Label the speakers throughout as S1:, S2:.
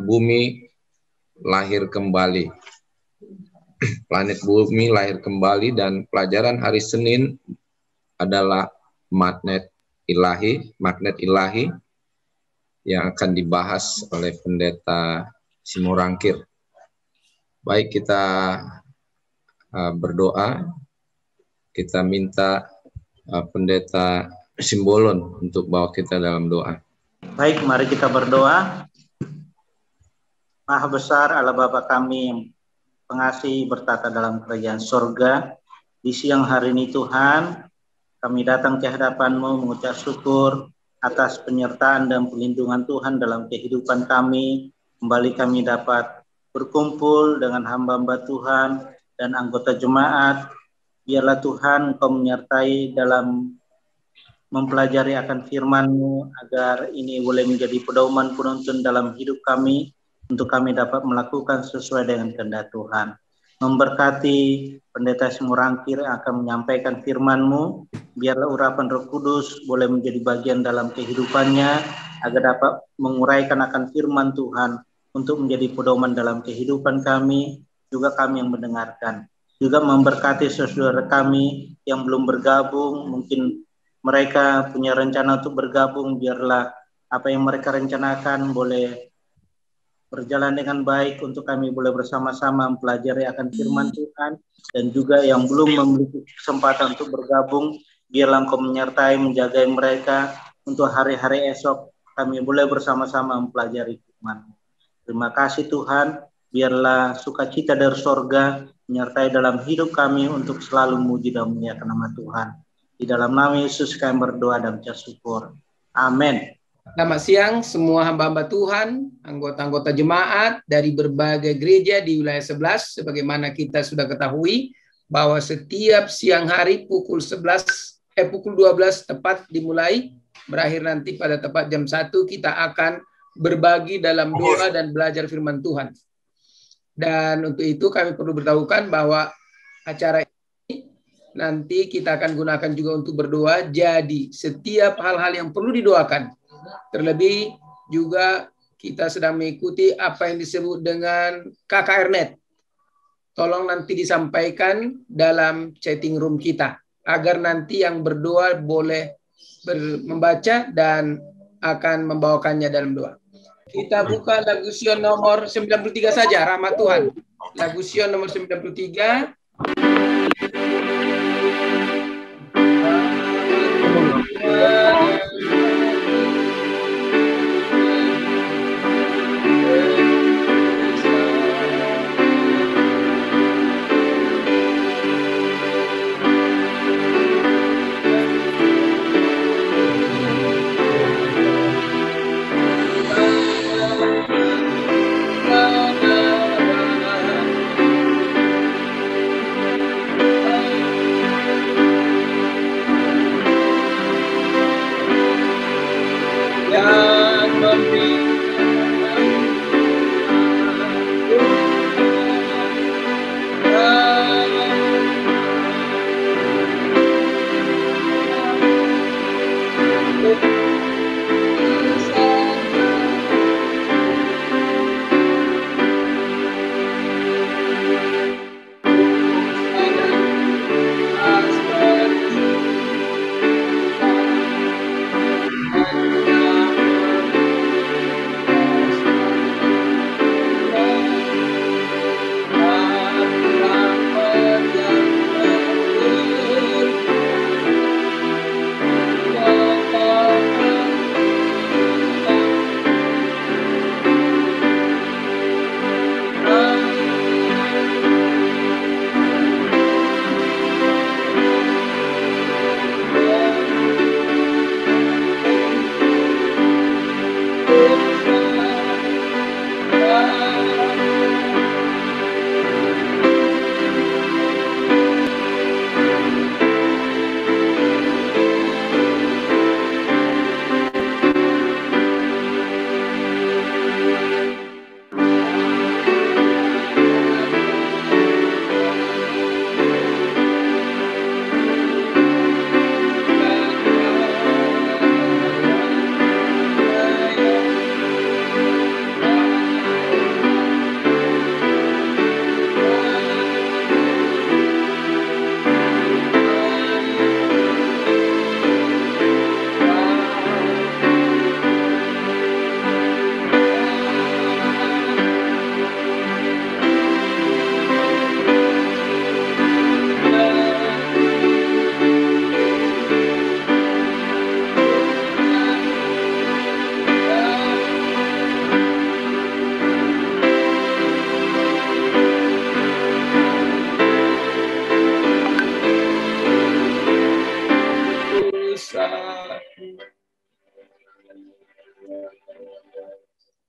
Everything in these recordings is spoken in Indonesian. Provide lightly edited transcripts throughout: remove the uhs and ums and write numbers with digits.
S1: bumi lahir kembali. Planet bumi lahir kembali, dan pelajaran hari Senin adalah magnet ilahi yang akan dibahas oleh Pendeta Simorangkir. Baik, kita berdoa. Kita minta Pendeta Simbolon untuk bawa kita dalam doa.
S2: Baik, mari kita berdoa. Maha besar Allah Bapa kami yang pengasih bertata dalam kerajaan sorga, di siang hari ini Tuhan, kami datang ke hadapan-Mu mengucap syukur atas penyertaan dan perlindungan Tuhan dalam kehidupan kami. Kembali kami dapat berkumpul dengan hamba-hamba Tuhan dan anggota jemaat. Biarlah Tuhan Engkau menyertai dalam mempelajari akan firman-Mu, agar ini boleh menjadi pedoman penuntun dalam hidup kami, untuk kami dapat melakukan sesuai dengan kehendak Tuhan. Memberkati Pendeta Simorangkir yang akan menyampaikan firman-Mu, biarlah urapan Roh Kudus boleh menjadi bagian dalam kehidupannya, agar dapat menguraikan akan firman Tuhan untuk menjadi pedoman dalam kehidupan kami, juga kami yang mendengarkan. Juga memberkati saudara kami yang belum bergabung, mungkin mereka punya rencana untuk bergabung, biarlah apa yang mereka rencanakan boleh berjalan dengan baik, untuk kami boleh bersama-sama mempelajari akan firman Tuhan. Dan juga yang belum memiliki kesempatan untuk bergabung, biarlah Engkau menyertai, menjaga mereka untuk hari-hari esok kami boleh bersama-sama mempelajari firman. Terima kasih Tuhan, biarlah sukacita dari sorga menyertai dalam hidup kami untuk selalu memuji dan memuliakan nama Tuhan. Di dalam nama Yesus kami berdoa dan mengucap syukur. Amin.
S3: Selamat siang semua hamba-hamba Tuhan, anggota-anggota jemaat dari berbagai gereja di wilayah 11. Sebagaimana kita sudah ketahui bahwa setiap siang hari pukul 12 tepat dimulai, berakhir nanti pada tepat jam 1, kita akan berbagi dalam doa dan belajar firman Tuhan. Dan untuk itu kami perlu beritahukan bahwa acara ini nanti kita akan gunakan juga untuk berdoa. Jadi setiap hal-hal yang perlu didoakan, terlebih juga kita sedang mengikuti apa yang disebut dengan KKRnet. Tolong nanti disampaikan dalam chatting room kita, agar nanti yang berdoa boleh membaca dan akan membawakannya dalam doa. Kita buka lagu Sion nomor 93 saja, rahmat Tuhan. Lagu Sion nomor 93.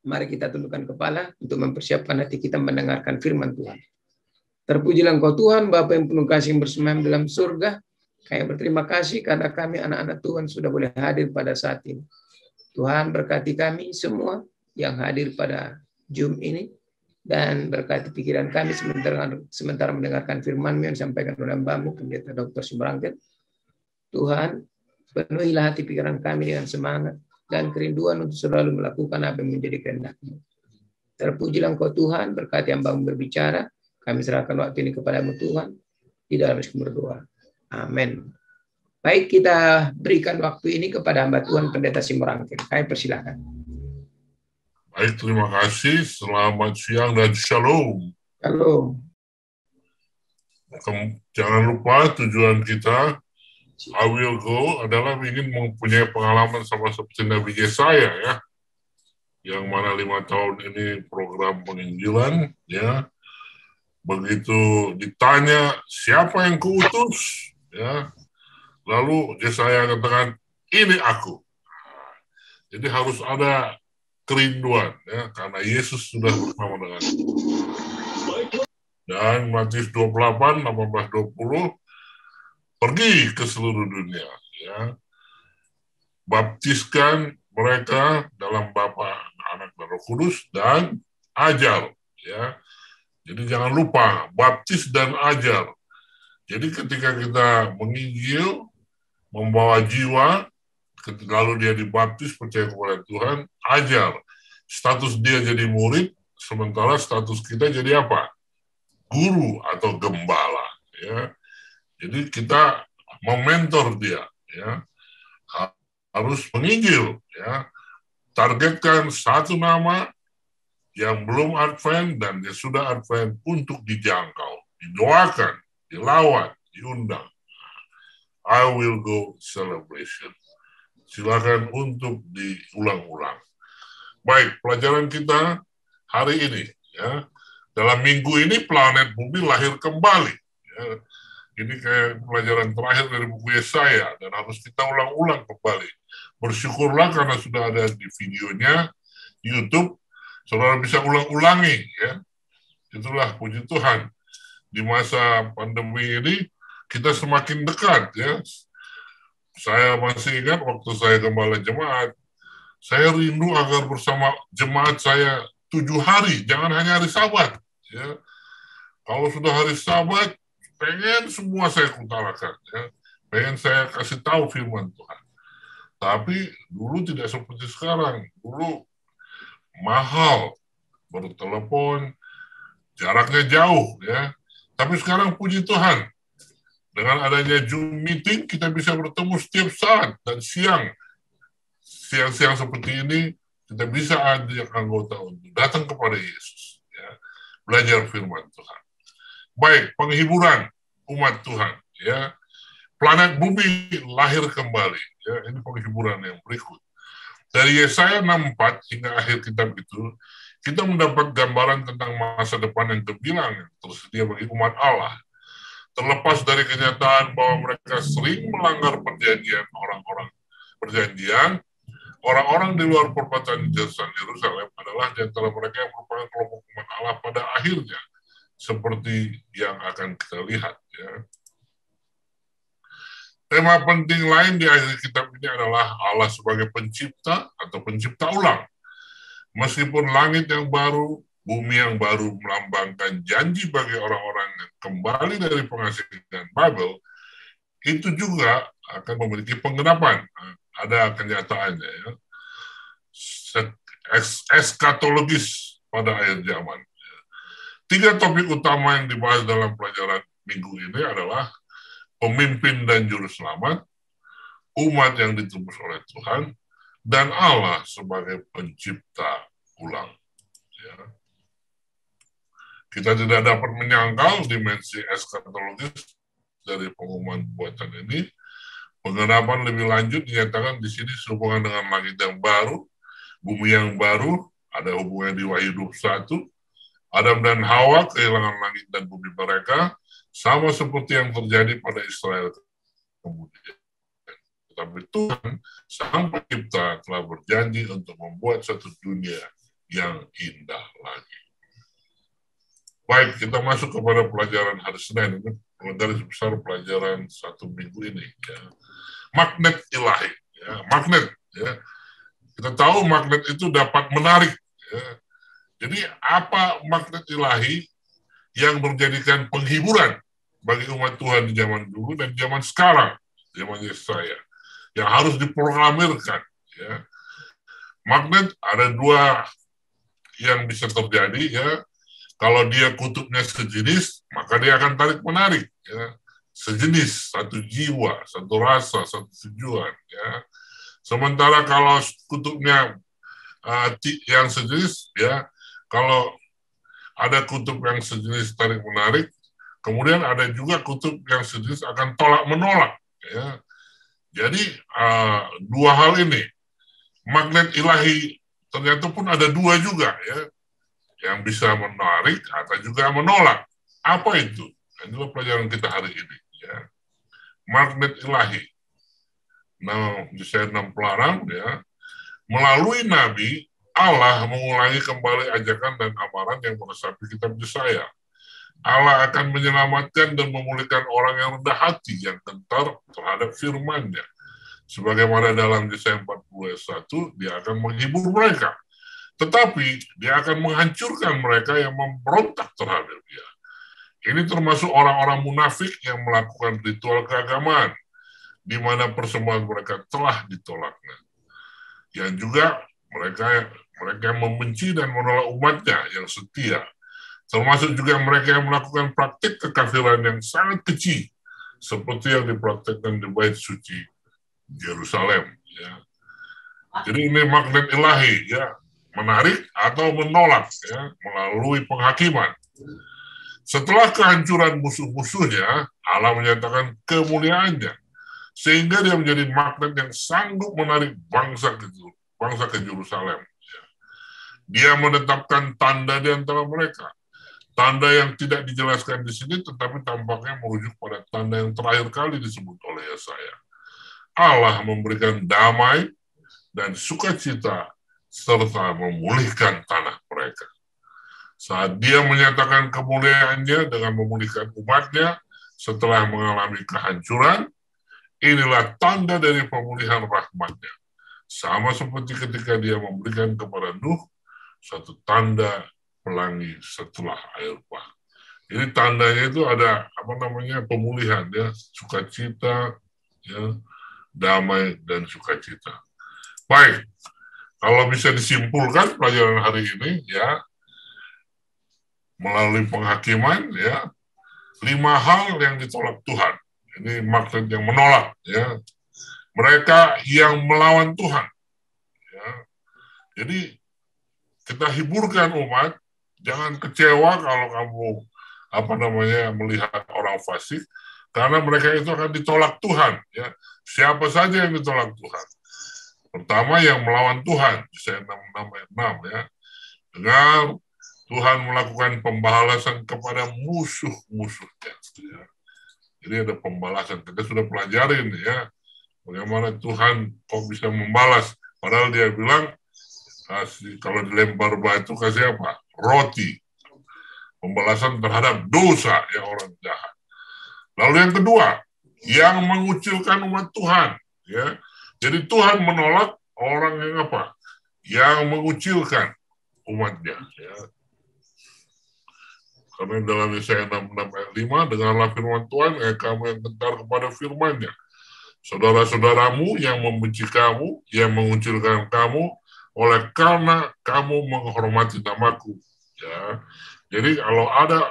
S3: mari kita tundukkan kepala untuk mempersiapkan hati kita mendengarkan firman Tuhan. Terpujilah Engkau Tuhan, Bapa yang penuh kasih yang bersemayam dalam surga. Kami berterima kasih karena kami anak-anak Tuhan sudah boleh hadir pada saat ini. Tuhan berkati kami semua yang hadir pada Zoom ini, dan berkati pikiran kami sementara mendengarkan firman-Mu yang disampaikan oleh hamba-Mu, Pendeta Dr. Simrangkit. Tuhan, penuhilah hati pikiran kami dengan semangat dan kerinduan untuk selalu melakukan apa yang menjadi kehendak-Mu. Terpujilah Engkau Tuhan, berkati hamba-Mu berbicara. Kami serahkan waktu ini kepada-Mu Tuhan, di dalam berdoa. Amin. Baik, kita berikan waktu ini kepada hamba Tuhan Pendeta Simrangkit. Kami persilakan.
S4: Baik, terima kasih. Selamat siang dan shalom.
S3: Shalom.
S4: Jangan lupa tujuan kita, I will go, adalah ingin mempunyai pengalaman sama seperti Nabi Yesaya, ya. Yang mana 5 tahun ini program penginjilan, ya. Begitu ditanya siapa yang kuutus, ya. Lalu Yesaya katakan, ini aku. Jadi harus ada kerinduan, ya, karena Yesus sudah bersama dengan kita. Dan Matius 28, 18-20, pergi ke seluruh dunia, ya. Baptiskan mereka dalam Bapa, Anak, dan Roh Kudus, dan ajar, ya. Jadi jangan lupa, baptis dan ajar. Jadi ketika kita menginjil, membawa jiwa, lalu dia dibaptis, percaya kepada Tuhan, ajar. Status dia jadi murid, sementara status kita jadi apa? Guru atau gembala. Ya. Jadi kita mementor dia. Ya. Harus menginjil. Ya. Targetkan satu nama yang belum advent dan dia sudah advent untuk dijangkau. Didoakan, dilawat, diundang. I will go celebration. Silakan untuk diulang-ulang. Baik, pelajaran kita hari ini, ya. Dalam minggu ini planet bumi lahir kembali. Ya. Ini kayak pelajaran terakhir dari buku Yesaya dan harus kita ulang-ulang kembali. Bersyukurlah karena sudah ada di videonya di YouTube, saudara bisa ulang-ulangi, ya. Itulah puji Tuhan. Di masa pandemi ini kita semakin dekat, ya. Saya masih ingat waktu saya gembala jemaat, saya rindu agar bersama jemaat saya 7 hari, jangan hanya hari Sabat. Ya. Kalau sudah hari Sabat, pengen semua saya utarakan, ya. Pengen saya kasih tahu firman Tuhan. Tapi dulu tidak seperti sekarang. Dulu mahal, bertelepon, jaraknya jauh, ya. Tapi sekarang puji Tuhan, dengan adanya Zoom meeting, kita bisa bertemu setiap saat dan siang-siang seperti ini, kita bisa ajak anggota untuk datang kepada Yesus, ya. Belajar firman Tuhan. Baik, penghiburan umat Tuhan, ya. Planet bumi lahir kembali, ya. Ini penghiburan yang berikut. Dari Yesaya 64 hingga akhir kitab itu, kita mendapat gambaran tentang masa depan yang gemilang yang tersedia bagi umat Allah. Terlepas dari kenyataan bahwa mereka sering melanggar perjanjian orang-orang di luar perbatasan Yerusalem adalah di antara mereka yang merupakan kelompok umat Allah pada akhirnya, seperti yang akan kita lihat. Ya. Tema penting lain di akhir kitab ini adalah Allah sebagai pencipta atau pencipta ulang. Meskipun langit yang baru, bumi yang baru melambangkan janji bagi orang-orang yang kembali dari pengasihan Babel, itu juga akan memiliki penggenapan. Ada kenyataannya, ya. Eskatologis pada akhir zaman. 3 topik utama yang dibahas dalam pelajaran minggu ini adalah pemimpin dan juru selamat, umat yang ditebus oleh Tuhan, dan Allah sebagai pencipta ulang. Ya. Kita tidak dapat menyangkal dimensi eskatologis dari pengumuman buatan ini. Pengenapan lebih lanjut dinyatakan di sini sehubungan dengan langit yang baru, bumi yang baru, ada hubungan di Wahyu 21. Adam dan Hawa kehilangan langit dan bumi mereka, sama seperti yang terjadi pada Israel kemudian. Tetapi Tuhan, Sang Pencipta, telah berjanji untuk membuat satu dunia yang indah lagi. Baik, kita masuk kepada pelajaran hari Senin. Ini garis besar pelajaran 1 minggu ini. Ya. Magnet ilahi. Ya. Magnet. Ya. Kita tahu magnet itu dapat menarik. Ya. Jadi apa magnet ilahi yang menjadikan penghiburan bagi umat Tuhan di zaman dulu dan zaman sekarang, zaman Yesaya, yang harus diproklamirkan. Ya. Magnet ada 2 yang bisa terjadi. Ya. Kalau dia kutubnya sejenis, maka dia akan tarik menarik. Ya. Sejenis, satu jiwa, satu rasa, satu tujuan. Ya. Sementara kalau kutubnya yang sejenis, ya, kalau ada kutub yang sejenis tarik menarik, kemudian ada juga kutub yang sejenis akan tolak menolak. Ya. Jadi 2 hal ini, magnet ilahi ternyata pun ada 2 juga, ya, yang bisa menarik atau juga menolak. Apa itu? Inilah pelajaran kita hari ini. Ya. Magnet ilahi. Nah, Yesaya 6 pelarang, ya, melalui Nabi, Allah mengulangi kembali ajakan dan amaran yang meresapi kitab Yesaya. Allah akan menyelamatkan dan memulihkan orang yang rendah hati, yang gentar terhadap firman-Nya. Sebagaimana dalam Yesaya 41, dia akan menghibur mereka. Tetapi dia akan menghancurkan mereka yang memberontak terhadap dia. Ini termasuk orang-orang munafik yang melakukan ritual keagamaan, di mana persembahan mereka telah ditolaknya. Yang juga mereka yang membenci dan menolak umatnya yang setia. Termasuk juga mereka yang melakukan praktik kekafiran yang sangat keji, seperti yang dipraktikkan di Bait Suci Yerusalem. Ya. Jadi ini magnet ilahi, ya, menarik atau menolak, ya, melalui penghakiman. Setelah kehancuran musuh-musuhnya, Allah menyatakan kemuliaannya, sehingga dia menjadi magnet yang sanggup menarik bangsa ke Yerusalem. Ya. Dia menetapkan tanda di antara mereka. Tanda yang tidak dijelaskan di sini, tetapi tampaknya merujuk pada tanda yang terakhir kali disebut oleh Yesaya. Allah memberikan damai dan sukacita serta memulihkan tanah mereka. Saat dia menyatakan kemuliaannya dengan memulihkan umatnya setelah mengalami kehancuran, inilah tanda dari pemulihan rahmatnya. Sama seperti ketika dia memberikan kepada Nuh satu tanda pelangi setelah air bah. Jadi tandanya itu ada pemulihan, ya, sukacita, ya, damai dan sukacita. Baik, kalau bisa disimpulkan pelajaran hari ini, ya, melalui penghakiman, ya, 5 hal yang ditolak Tuhan. Ini maksud yang menolak, ya. Mereka yang melawan Tuhan. Ya. Jadi kita hiburkan umat, jangan kecewa kalau kamu melihat orang fasik, karena mereka itu akan ditolak Tuhan. Ya. Siapa saja yang ditolak Tuhan? Pertama yang melawan Tuhan, Yesaya 6 ya. Dengar Tuhan melakukan pembalasan kepada musuh-musuhnya. Ya. Jadi ada pembalasan. Kita sudah pelajarin, ya, bagaimana Tuhan kok bisa membalas. Padahal dia bilang, kalau dilempar batu kasih apa? Roti. Pembalasan terhadap dosa yang orang jahat. Lalu yang kedua, yang mengucilkan umat Tuhan. Ya. Jadi Tuhan menolak orang yang apa? Yang mengucilkan umatnya. Ya. Karena dalam Yesaya 6 ayat 5, dengarlah firman Tuhan, kamu yang gentar kepada firman-Nya. Saudara-saudaramu yang membenci kamu, yang mengucilkan kamu, oleh karena kamu menghormati namaku. Ya. Jadi kalau ada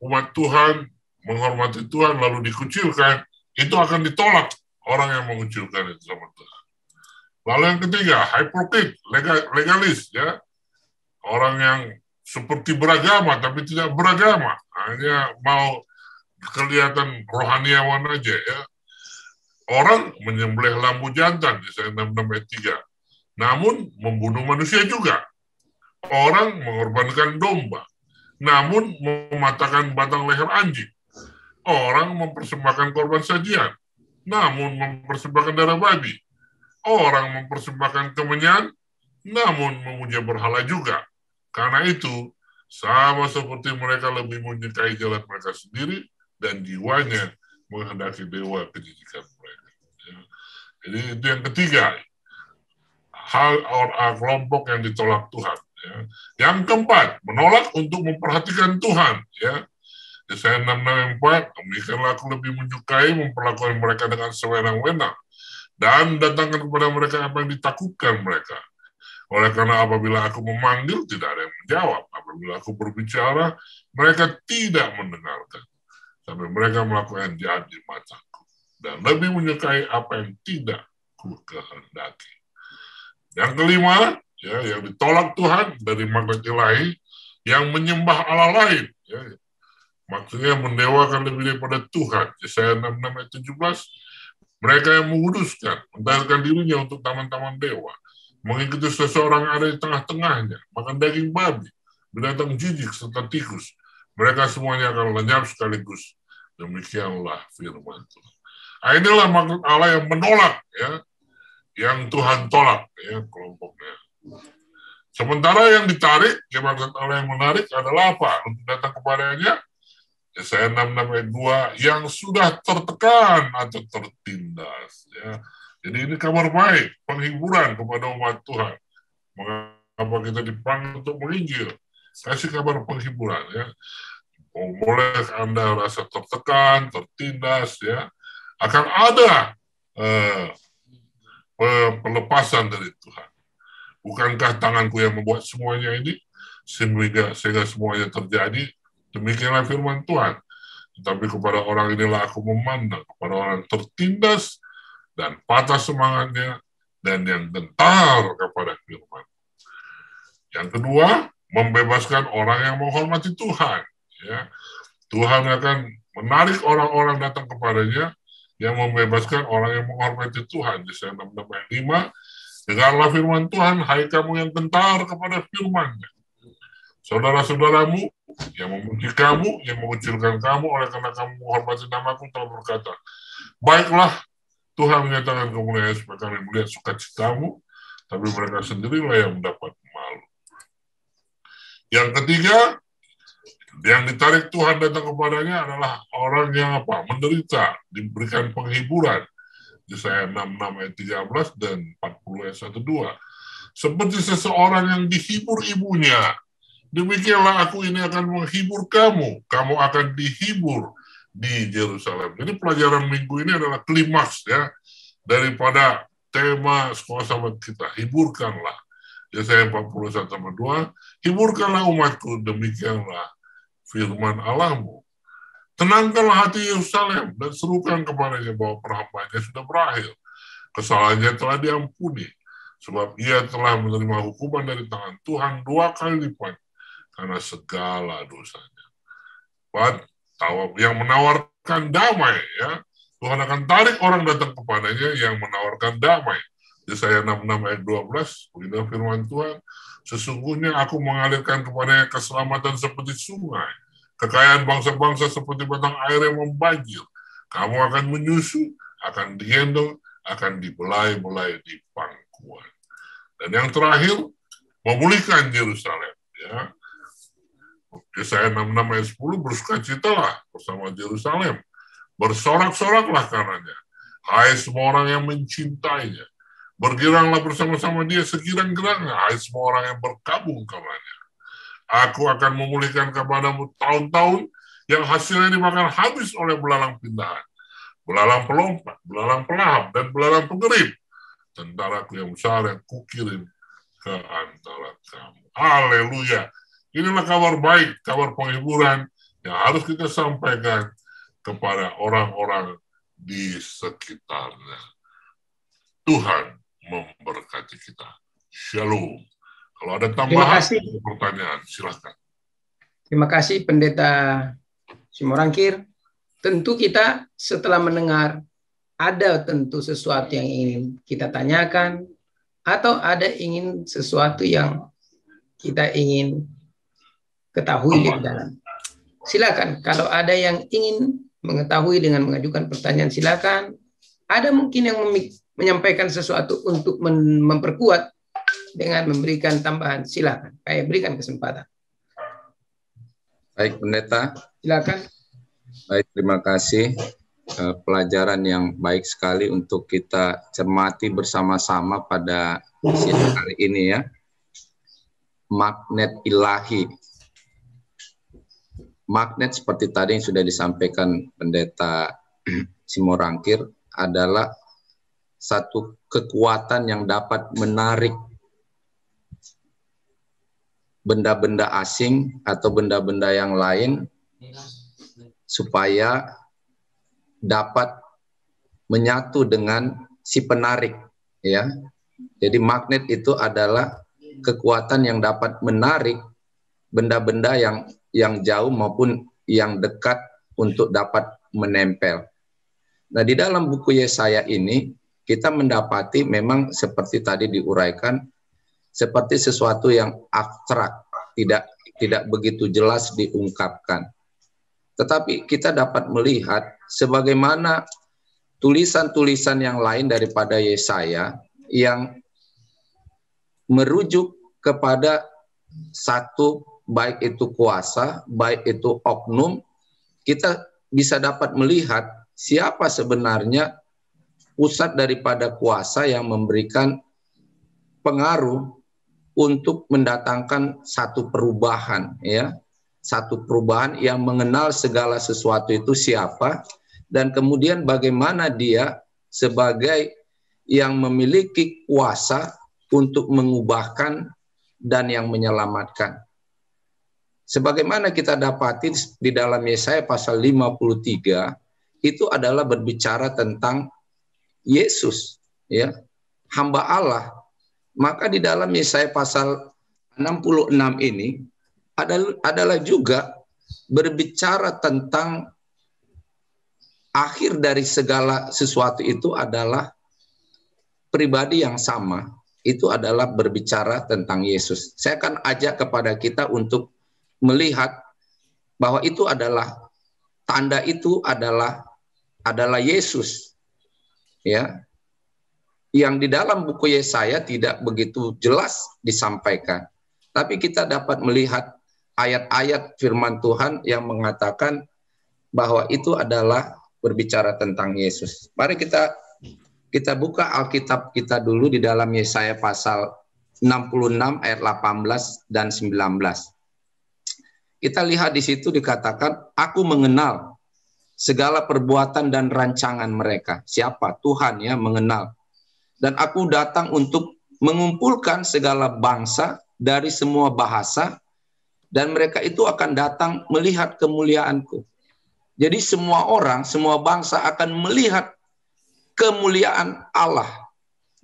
S4: umat Tuhan menghormati Tuhan lalu dikucilkan, itu akan ditolak orang yang mengucilkan itu sama Tuhan. Lalu yang ketiga, hypocrite, legalis, ya, orang yang seperti beragama tapi tidak beragama, hanya mau kelihatan rohaniawan aja, ya. Orang menyembelih lambu jantan, Yesaya 6 ayat 3. Namun membunuh manusia juga. Orang mengorbankan domba, namun mematahkan batang leher anjing. Orang mempersembahkan korban sajian, namun mempersembahkan darah babi. Orang mempersembahkan kemenyan, namun memuja berhala juga. Karena itu, sama seperti mereka lebih menyukai jalan mereka sendiri dan jiwanya menghendaki dewa kejijikan mereka. Ya. Jadi itu yang ketiga, hal kelompok yang ditolak Tuhan. Ya. Yang keempat, menolak untuk memperhatikan Tuhan. Ya. Yesaya 6:4, demikianlah aku lebih menyukai memperlakukan mereka dengan sewenang-wenang dan datangkan kepada mereka apa yang ditakutkan mereka. Oleh karena apabila aku memanggil, tidak ada yang menjawab. Apabila aku berbicara, mereka tidak mendengarkan. Sampai mereka melakukan jahat di mataku. Dan lebih menyukai apa yang tidak ku kehendaki. Yang kelima, ya, yang ditolak Tuhan dari magnet ilahi, yang menyembah Allah lain. Ya. Maksudnya mendewakan lebih daripada Tuhan. Yesaya 6:17, mereka yang menguduskan, mendalilkan dirinya untuk taman-taman dewa, mengikuti seseorang yang ada di tengah-tengahnya, makan daging babi, binatang jijik serta tikus. Mereka semuanya akan lenyap sekaligus. Demikianlah firman Tuhan. Nah, inilah maksud Allah yang menolak, ya, yang Tuhan tolak, ya, kelompoknya. Sementara yang ditarik, ya, maksud Allah yang menarik adalah apa? Untuk datang kepadanya, Yesaya 6:2, yang sudah tertekan atau tertindas. Ya. Jadi ini kabar baik, penghiburan kepada umat Tuhan. Mengapa kita dipanggil untuk menginjil? Kasih kabar penghiburan. Ya. Boleh Anda rasa tertekan, tertindas, ya, akan ada pelepasan dari Tuhan. Bukankah tanganku yang membuat semuanya ini sehingga semuanya terjadi? Demikianlah firman Tuhan. Tetapi kepada orang inilah aku memandang, kepada orang tertindas dan patah semangatnya dan yang gentar kepada firman. Yang kedua, membebaskan orang yang menghormati Tuhan. Ya. Tuhan akan menarik orang-orang datang kepadanya yang membebaskan orang yang menghormati Tuhan. Yesaya 6:5, dengarlah firman Tuhan, hai kamu yang gentar kepada firman-Nya. Saudara-saudaramu yang membenci kamu, yang mengucilkan kamu oleh karena kamu menghormati namaku telah berkata, baiklah, Tuhan menyatakan kemuliaan supaya kami melihat sukacitamu, tapi mereka sendirilah yang mendapat malu. Yang ketiga, yang ditarik Tuhan datang kepadanya adalah orang yang apa? Menderita, diberikan penghiburan. Yesaya 6:13 dan 40:1-2. Seperti seseorang yang dihibur ibunya, demikianlah aku ini akan menghibur kamu. Kamu akan dihibur di Yerusalem. Jadi pelajaran minggu ini adalah klimaks, ya, daripada tema sekolah sahabat kita. Hiburkanlah. Yesaya 41:2. Hiburkanlah umatku, demikianlah firman Allahmu. Tenangkanlah hati Yerusalem dan serukan kepadanya bahwa perhambaannya sudah berakhir. Kesalahannya telah diampuni. Sebab ia telah menerima hukuman dari tangan Tuhan 2 kali lipat karena segala dosanya. Yang menawarkan damai, ya, Tuhan akan tarik orang datang kepadanya yang menawarkan damai. Yesaya 6:12, begini firman Tuhan, sesungguhnya aku mengalirkan kepadanya keselamatan seperti sungai, kekayaan bangsa-bangsa seperti batang air yang membanjir. Kamu akan menyusu, akan digendong, akan dibelai-belai di pangkuan. Dan yang terakhir, memulihkan Yerusalem. Ya. Yesaya 6:10, bersukacitalah bersama Yerusalem. Bersorak-soraklah karenanya. Hai semua orang yang mencintainya. Bergiranglah bersama-sama dia segirang-girangnya. Hai semua orang yang berkabung karenanya. Aku akan memulihkan kepadamu tahun-tahun yang hasilnya dimakan habis oleh belalang pindahan, belalang pelompat, belalang pelahap, dan belalang pengerip. Tentaraku yang besar yang kukirim ke antara kamu. Haleluya. Inilah kabar baik, kabar penghiburan yang harus kita sampaikan kepada orang-orang di sekitarnya. Tuhan memberkati kita. Shalom. Kalau ada tambahan pertanyaan, silakan.
S3: Terima kasih Pendeta Simorangkir. Tentu kita setelah mendengar ada tentu sesuatu yang ingin kita tanyakan atau ada ingin sesuatu yang kita ingin ketahui di dalam. Silakan kalau ada yang ingin mengetahui dengan mengajukan pertanyaan silakan. Ada mungkin yang menyampaikan sesuatu untuk memperkuat dengan memberikan tambahan. Silakan, saya berikan kesempatan.
S1: Baik, Pendeta.
S3: Silakan.
S1: Baik, terima kasih. Pelajaran yang baik sekali untuk kita cermati bersama-sama pada siang hari ini ya. Magnet ilahi. Magnet seperti tadi yang sudah disampaikan Pendeta Simorangkir adalah satu kekuatan yang dapat menarik benda-benda asing atau benda-benda yang lain supaya dapat menyatu dengan si penarik ya. Jadi magnet itu adalah kekuatan yang dapat menarik benda-benda yang jauh maupun yang dekat untuk dapat menempel. Nah, di dalam buku Yesaya ini kita mendapati memang seperti tadi diuraikan seperti sesuatu yang abstrak, tidak begitu jelas diungkapkan. Tetapi kita dapat melihat sebagaimana tulisan-tulisan yang lain daripada Yesaya yang merujuk kepada satu, baik itu kuasa, baik itu oknum, kita bisa dapat melihat siapa sebenarnya pusat daripada kuasa yang memberikan pengaruh untuk mendatangkan satu perubahan ya. Satu perubahan yang mengenal segala sesuatu itu siapa, dan kemudian bagaimana dia sebagai yang memiliki kuasa untuk mengubahkan dan yang menyelamatkan. Sebagaimana kita dapati di dalam Yesaya pasal 53, itu adalah berbicara tentang Yesus, ya, hamba Allah. Maka di dalam Yesaya pasal 66 ini adalah juga berbicara tentang akhir dari segala sesuatu itu adalah pribadi yang sama. Itu adalah berbicara tentang Yesus. Saya akan ajak kepada kita untuk melihat bahwa itu adalah tanda itu adalah Yesus. Ya. Yang di dalam buku Yesaya tidak begitu jelas disampaikan. Tapi kita dapat melihat ayat-ayat firman Tuhan yang mengatakan bahwa itu adalah berbicara tentang Yesus. Mari kita buka Alkitab kita dulu di dalam Yesaya pasal 66 ayat 18 dan 19. Kita lihat di situ dikatakan, aku mengenal segala perbuatan dan rancangan mereka. Siapa? Tuhan ya mengenal. Dan aku datang untuk mengumpulkan segala bangsa dari semua bahasa, dan mereka itu akan datang melihat kemuliaanku. Jadi semua orang, semua bangsa akan melihat kemuliaan Allah.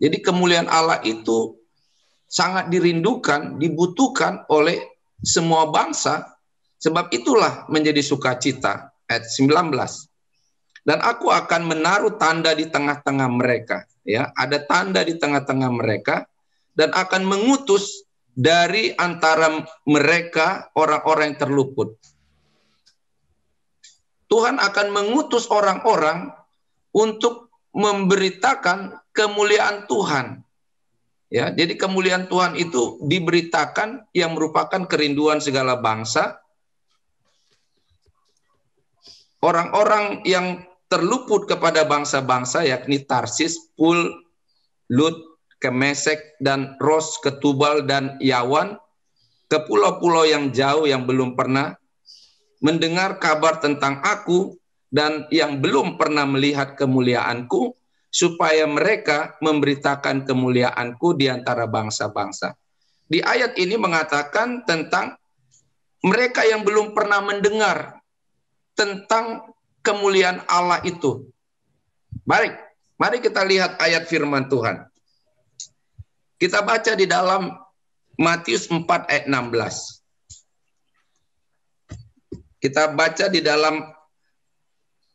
S1: Jadi kemuliaan Allah itu sangat dirindukan, dibutuhkan oleh semua bangsa, sebab itulah menjadi sukacita. Ayat 19. Dan aku akan menaruh tanda di tengah-tengah mereka. Ya, ada tanda di tengah-tengah mereka, dan akan mengutus dari antara mereka orang-orang yang terluput. Tuhan akan mengutus orang-orang untuk memberitakan kemuliaan Tuhan. Ya, jadi kemuliaan Tuhan itu diberitakan yang merupakan kerinduan segala bangsa. Orang-orang yang terluput kepada bangsa-bangsa yakni Tarsis, Pul, Lut, Kemesek, dan Ros, Ketubal, dan Yawan, ke pulau-pulau yang jauh yang belum pernah mendengar kabar tentang aku dan yang belum pernah melihat kemuliaanku, supaya mereka memberitakan kemuliaanku di antara bangsa-bangsa. Di ayat ini mengatakan tentang mereka yang belum pernah mendengar tentang kemuliaan Allah itu. Mari kita lihat ayat firman Tuhan. Kita baca di dalam Matius 4 ayat 16. Kita baca di dalam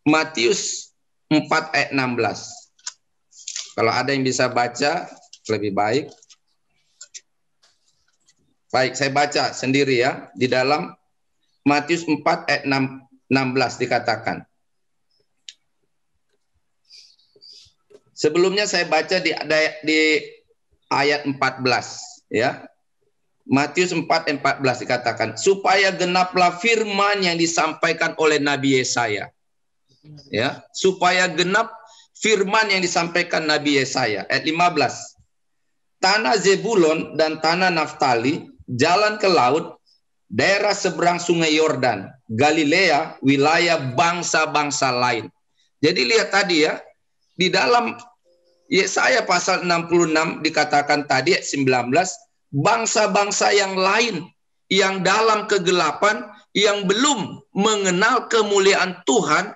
S1: Matius 4 ayat 16. Kalau ada yang bisa baca, lebih baik. Baik, saya baca sendiri ya. Di dalam Matius 4 ayat 16 dikatakan. Sebelumnya saya baca di ayat 14. Ya. Matius 4:14 dikatakan, supaya genaplah firman yang disampaikan oleh Nabi Yesaya. Ya, supaya genap firman yang disampaikan Nabi Yesaya. Ayat 15. Tanah Zebulon dan tanah Naftali, jalan ke laut, daerah seberang sungai Yordan, Galilea, wilayah bangsa-bangsa lain. Jadi lihat tadi ya, di dalam Yesaya pasal 66 dikatakan tadi ayat 19, bangsa-bangsa yang lain yang dalam kegelapan, yang belum mengenal kemuliaan Tuhan,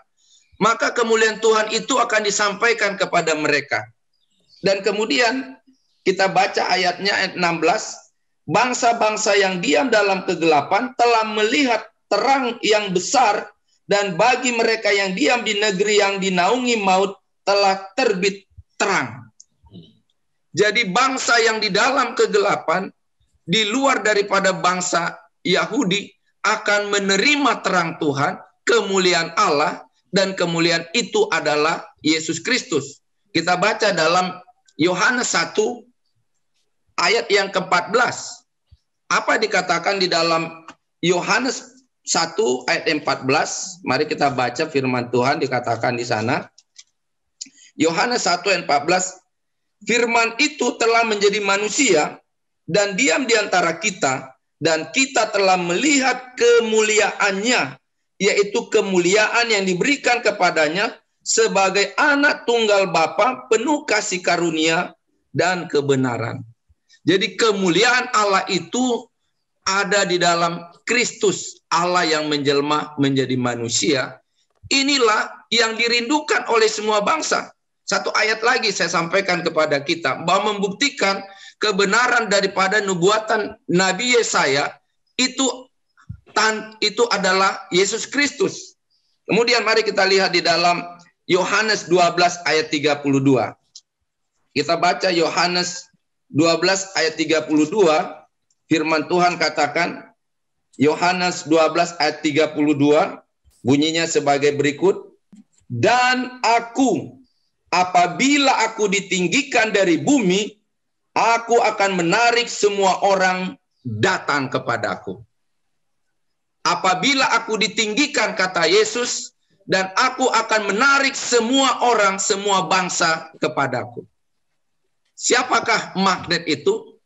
S1: maka kemuliaan Tuhan itu akan disampaikan kepada mereka. Dan kemudian kita baca ayatnya ayat 16, bangsa-bangsa yang diam dalam kegelapan telah melihat terang yang besar, dan bagi mereka yang diam di negeri yang dinaungi maut telah terbit terang. Jadi bangsa yang di dalam kegelapan, di luar daripada bangsa Yahudi, akan menerima terang Tuhan, kemuliaan Allah, dan kemuliaan itu adalah Yesus Kristus. Kita baca dalam Yohanes 1 ayat yang ke-14. Apa dikatakan di dalam Yohanes 1 ayat 14? Mari kita baca firman Tuhan dikatakan di sana. Yohanes 1 ayat 14. Firman itu telah menjadi manusia dan diam di antara kita, dan kita telah melihat kemuliaannya, yaitu kemuliaan yang diberikan kepadanya sebagai anak tunggal Bapa, penuh kasih karunia dan kebenaran. Jadi kemuliaan Allah itu ada di dalam Kristus, Allah yang menjelma menjadi manusia. Inilah yang dirindukan oleh semua bangsa. Satu ayat lagi saya sampaikan kepada kita, bahwa membuktikan kebenaran daripada nubuatan Nabi Yesaya itu adalah Yesus Kristus. Kemudian mari kita lihat di dalam Yohanes 12 ayat 32. Kita baca Yohanes 12 ayat 32, firman Tuhan katakan, Yohanes 12 ayat 32, bunyinya sebagai berikut, dan aku, apabila aku ditinggikan dari bumi, aku akan menarik semua orang datang kepadaku. Apabila aku ditinggikan, kata Yesus, dan aku akan menarik semua orang, semua bangsa kepadaku. Siapakah magnet itu?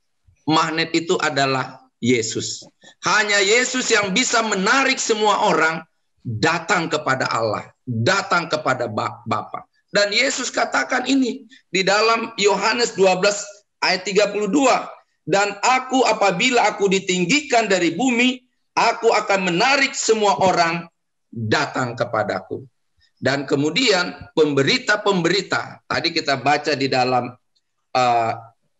S1: Magnet itu adalah Yesus. Hanya Yesus yang bisa menarik semua orang datang kepada Allah, datang kepada Bapa. Dan Yesus katakan ini di dalam Yohanes 12 ayat 32. Dan aku, apabila aku ditinggikan dari bumi, aku akan menarik semua orang datang kepadaku. Dan kemudian pemberita-pemberita, tadi kita baca di dalam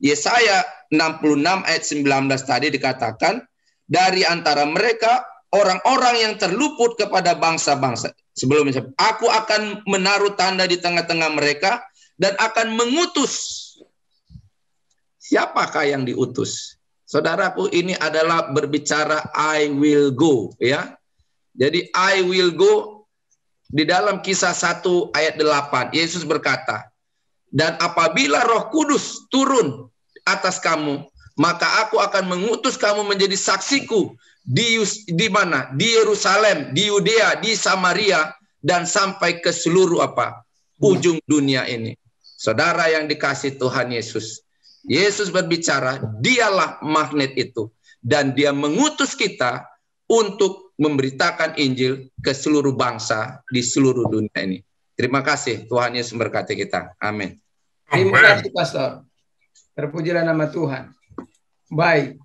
S1: Yesaya 66 ayat 19 tadi dikatakan, dari antara mereka orang-orang yang terluput kepada bangsa-bangsa. Sebelumnya, aku akan menaruh tanda di tengah-tengah mereka dan akan mengutus. Siapakah yang diutus? Saudaraku, ini adalah berbicara I will go, ya. Jadi I will go di dalam Kisah 1 ayat 8, Yesus berkata, dan apabila Roh Kudus turun atas kamu, maka aku akan mengutus kamu menjadi saksiku di mana? Di Yerusalem, di Yudea, di Samaria, dan sampai ke seluruh ujung dunia ini. Saudara yang dikasih Tuhan Yesus, Yesus berbicara, dialah magnet itu, dan dia mengutus kita untuk memberitakan Injil ke seluruh bangsa di seluruh dunia ini. Terima kasih, Tuhan Yesus memberkati kita. Amin.
S3: Terima kasih, Pastor. Terpujilah nama Tuhan. Baik.